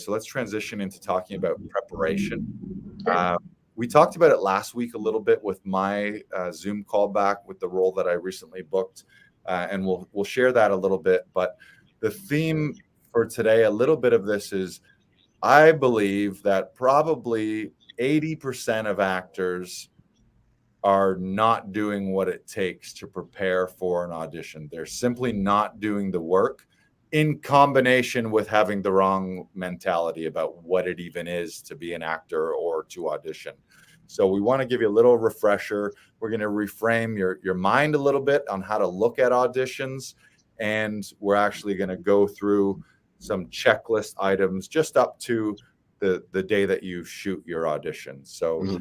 So let's transition into talking about preparation. We talked about it last week a little bit with my Zoom callback with the role that I recently booked, and we'll share that a little bit. But the theme for today, a little bit of this is, I believe that probably 80% of actors are not doing what it takes to prepare for an audition. They're simply not doing the work, in combination with having the wrong mentality about what it even is to be an actor or to audition. So we want to give you a little refresher. We're going to reframe your mind a little bit on how to look at auditions. And we're actually going to go through some checklist items just up to the day that you shoot your audition. So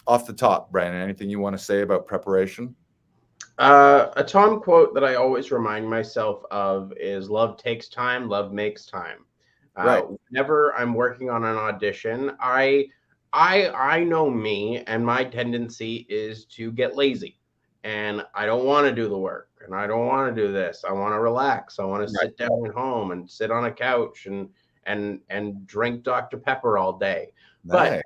off the top, Brandon, anything you want to say about preparation? A Tom quote that I always remind myself of is "Love takes time, love makes time." Right. Whenever I'm working on an audition, I know me, and my tendency is to get lazy, and I don't want to do the work, and I don't want to do this. I want to relax. I want to sit down at home and sit on a couch and drink Dr. Pepper all day. But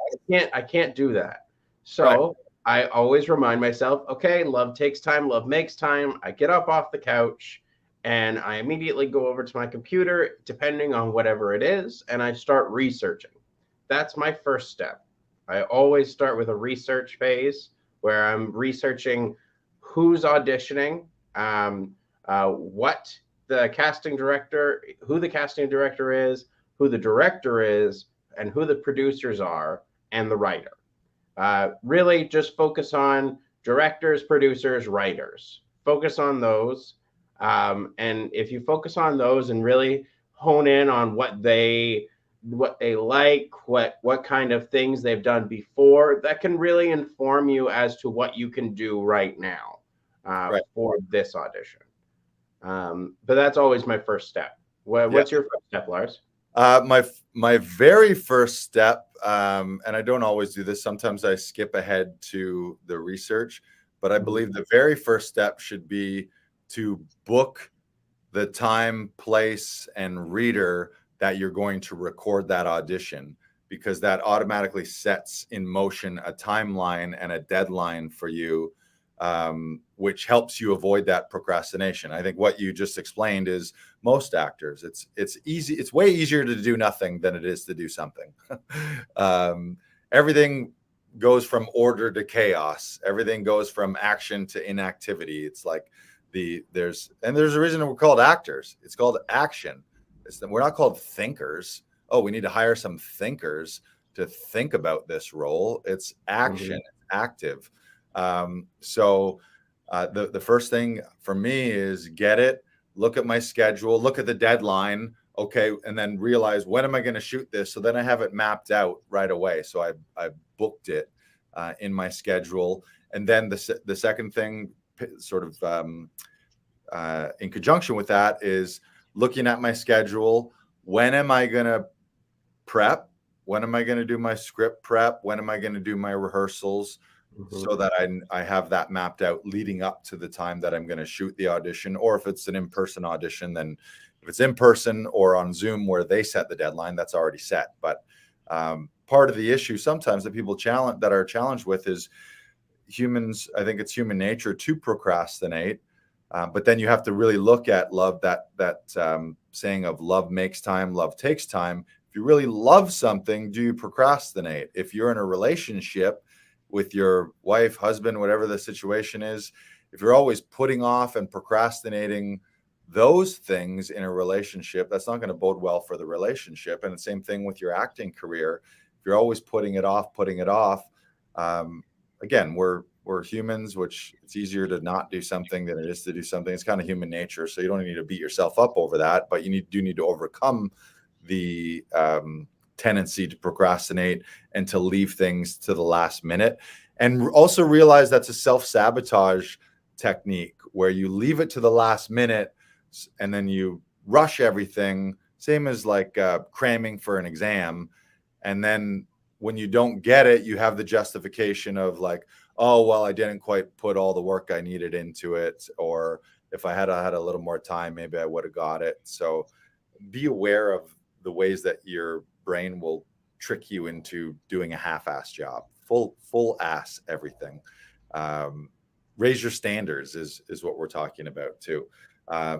I can't do that. So I always remind myself, okay, love takes time, love makes time. I get up off the couch and I immediately go over to my computer, depending on whatever it is, and I start researching. That's my first step. I always start with a research phase where I'm researching who's auditioning, what the casting director, who the casting director is, who the director is, and who the producers are, and the writer. Really just focus on directors, producers, writers. Focus on those. And if you focus on those and really hone in on what they like, what kind of things they've done before, that can really inform you as to what you can do right now for this audition. But that's always my first step. What's your first step, Lars? My very first step, and I don't always do this, sometimes I skip ahead to the research, but I believe the very first step should be to book the time, place, and reader that you're going to record that audition, because that automatically sets in motion a timeline and a deadline for you, which helps you avoid that procrastination. I think what you just explained is most actors. It's easy. It's way easier to do nothing than it is to do something. Everything goes from order to chaos. Everything goes from action to inactivity. It's like there's a reason we're called actors. It's called action. We're not called thinkers. Oh, we need to hire some thinkers to think about this role. It's action, it's active. So the first thing for me is get it, look at my schedule, look at the deadline. Okay. And then realize, when am I going to shoot this? So then I have it mapped out right away. So I booked it in my schedule. And then the second thing, sort of in conjunction with that, is looking at my schedule. When am I going to prep? When am I going to do my script prep? When am I going to do my rehearsals? So that I have that mapped out leading up to the time that I'm going to shoot the audition. Or if it's an in-person audition, then if it's in person or on Zoom where they set the deadline, that's already set. But part of the issue sometimes that people are challenged with is humans. I think it's human nature to procrastinate. But then you have to really look at love, that saying of love makes time, love takes time. If you really love something, do you procrastinate? If you're in a relationship with your wife, husband, whatever the situation is, if you're always putting off and procrastinating those things in a relationship, that's not going to bode well for the relationship. And the same thing with your acting career. If you're always putting it off, again, we're humans, which it's easier to not do something than it is to do something. It's kind of human nature. So you don't need to beat yourself up over that, but you do need to overcome the tendency to procrastinate and to leave things to the last minute. And also realize that's a self-sabotage technique where you leave it to the last minute and then you rush everything, same as like cramming for an exam. And then when you don't get it, you have the justification of like, oh, well, I didn't quite put all the work I needed into it. Or if I had a little more time, maybe I would have got it. So be aware of the ways that your brain will trick you into doing a half-ass job. Full ass everything. Raise your standards is what we're talking about too.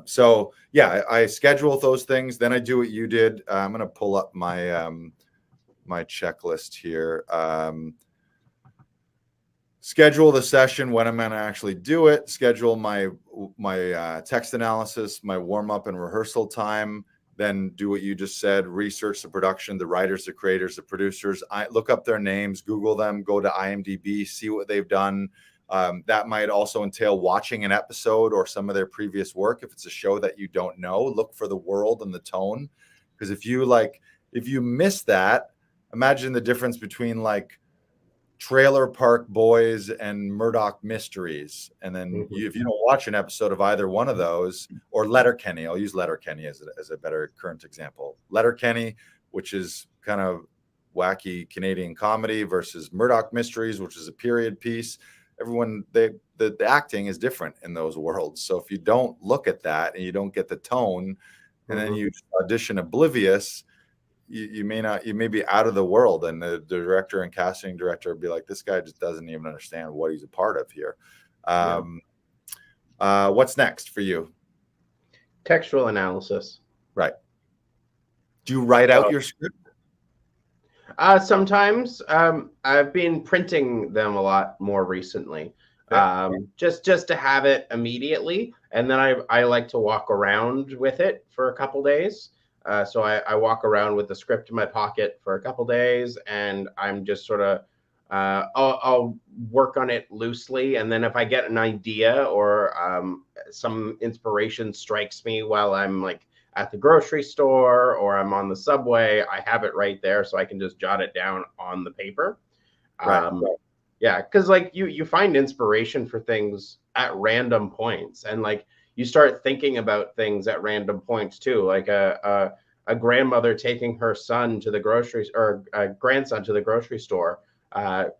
So yeah, I schedule those things. Then I do what you did. I'm going to pull up my my checklist here. Schedule the session when I'm going to actually do it. Schedule my text analysis, my warm up and rehearsal time. Then do what you just said. Research the production, the writers, the creators, the producers. I look up their names, Google them, go to IMDb, see what they've done. That might also entail watching an episode or some of their previous work. If it's a show that you don't know, look for the world and the tone. Because if you miss that, imagine the difference between like Trailer Park Boys and Murdoch Mysteries. And then if you don't watch an episode of either one of those, or Letterkenny, I'll use Letterkenny as a better current example. Letterkenny, which is kind of wacky Canadian comedy, versus Murdoch Mysteries, which is a period piece. Everyone, the acting is different in those worlds. So if you don't look at that and you don't get the tone, and then you audition oblivious, you may be out of the world, and the director and casting director will be like, this guy just doesn't even understand what he's a part of here. What's next for you? Textual analysis. Right. Do you write out your script? Sometimes. I've been printing them a lot more recently. Just to have it immediately, and then I like to walk around with it for a couple days. So I walk around with the script in my pocket for a couple days, and I'm just sort of I'll work on it loosely, and then if I get an idea or some inspiration strikes me while I'm like at the grocery store or I'm on the subway, I have it right there, so I can just jot it down on the paper. Right. Yeah, because like you find inspiration for things at random points, and like you start thinking about things at random points too, like a grandmother taking her son to the grocery, or a grandson to the grocery store,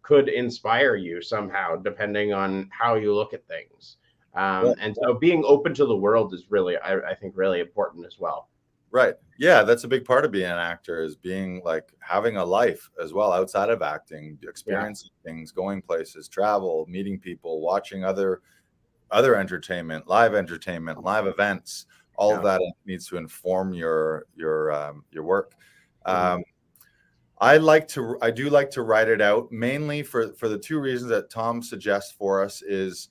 could inspire you somehow, depending on how you look at things. And so being open to the world is really, I think, really important as well. Right. Yeah, that's a big part of being an actor, is being like having a life as well outside of acting, experiencing things, going places, travel, meeting people, watching other entertainment, live events. All of that needs to inform your work. I do like to write it out, mainly for the two reasons that Tom suggests for us. Is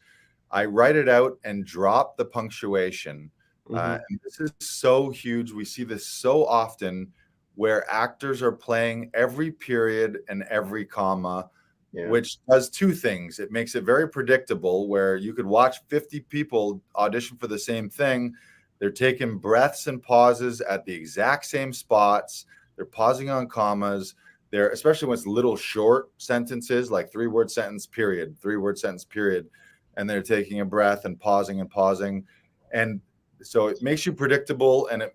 I write it out and drop the punctuation. And this is so huge. We see this so often, where actors are playing every period and every comma, which does two things. It makes it very predictable, where you could watch 50 people audition for the same thing. They're taking breaths and pauses at the exact same spots. They're pausing on commas. They're, especially when it's little short sentences, like 3-word sentence, period, 3-word sentence, period. And they're taking a breath and pausing and pausing. And so it makes you predictable, and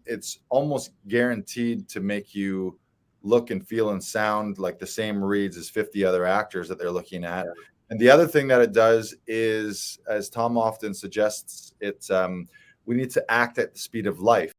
it's almost guaranteed to make you look and feel and sound like the same reads as 50 other actors that they're looking at. And the other thing that it does is, as Tom often suggests, it's we need to act at the speed of life.